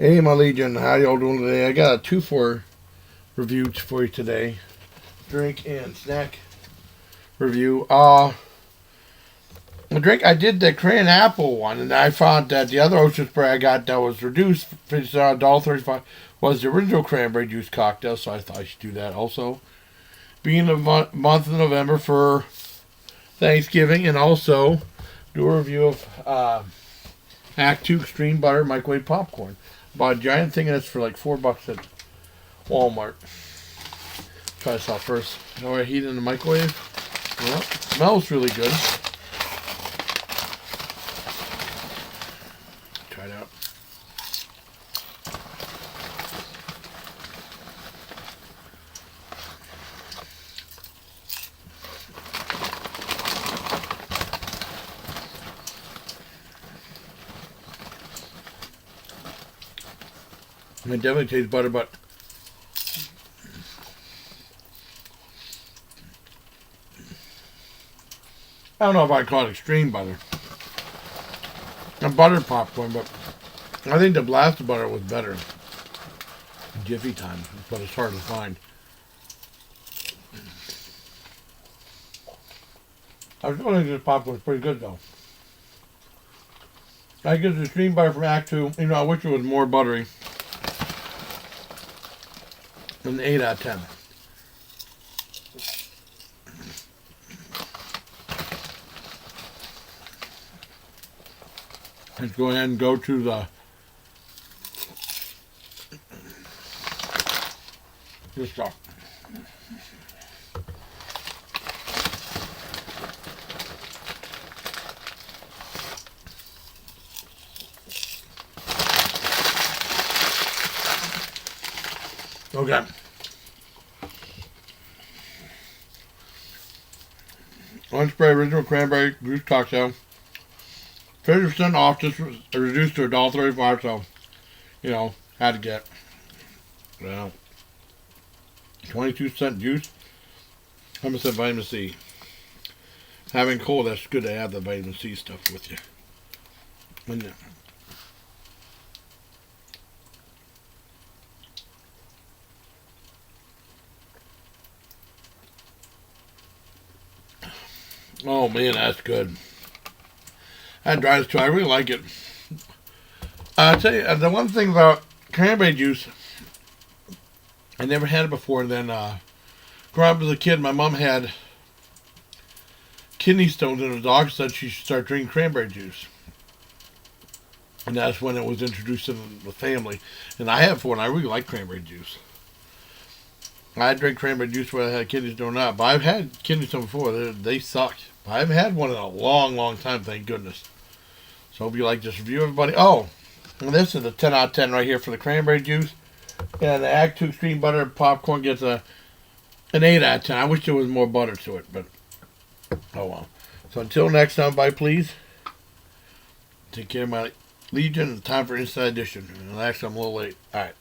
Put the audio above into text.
Hey, my Legion, how y'all doing today? I got a 2-for review for you today. Drink and snack review. The drink, I did the crayon apple one, and I found that the other ocean spray I got that was reduced, it's $1.35, was the original cranberry juice cocktail, so I thought I should do that also. Being the month of November for Thanksgiving, and also do a review of Act 2 Xtreme Butter Microwave Popcorn. Bought a giant thing of this for like $4 at Walmart. Try this out first. Now I heat it in the microwave. Well, it smells really good. Try it out. It definitely tastes butter, but I don't know if I'd call it extreme butter. A butter popcorn, but I think the blast of butter was better. Jiffy time, but it's hard to find. I was think this popcorn's pretty good though. I get the extreme butter from Act 2. You know, I wish it was more buttery. An 8 out of 10. Let's go ahead and go to the this stuff. Okay. One spray original cranberry juice cocktail. 50% off, just reduced to $1.35, so, you know, had to get. Well, 22-cent juice, 100% vitamin C. Having cold, that's good to have the vitamin C stuff with you. And, oh man, that's good. That dries too. I really like it. I'll tell you, the one thing about cranberry juice, I never had it before. And then, growing up as a kid, my mom had kidney stones, and the doctor said she should start drinking cranberry juice. And that's when it was introduced in the family. And I have one. I really like cranberry juice. I drink cranberry juice when I had kidney stone or not, but I've had kidney stone before. They suck. I haven't had one in a long, long time, thank goodness. So hope you like this review, everybody. Oh, and this is a 10 out of 10 right here for the cranberry juice. And the Act 2 Extreme Butter Popcorn gets an 8 out of 10. I wish there was more butter to it, but oh well. So until next time, bye please. Take care of my Legion. It's time for Inside Edition. And actually, I'm a little late. Alright.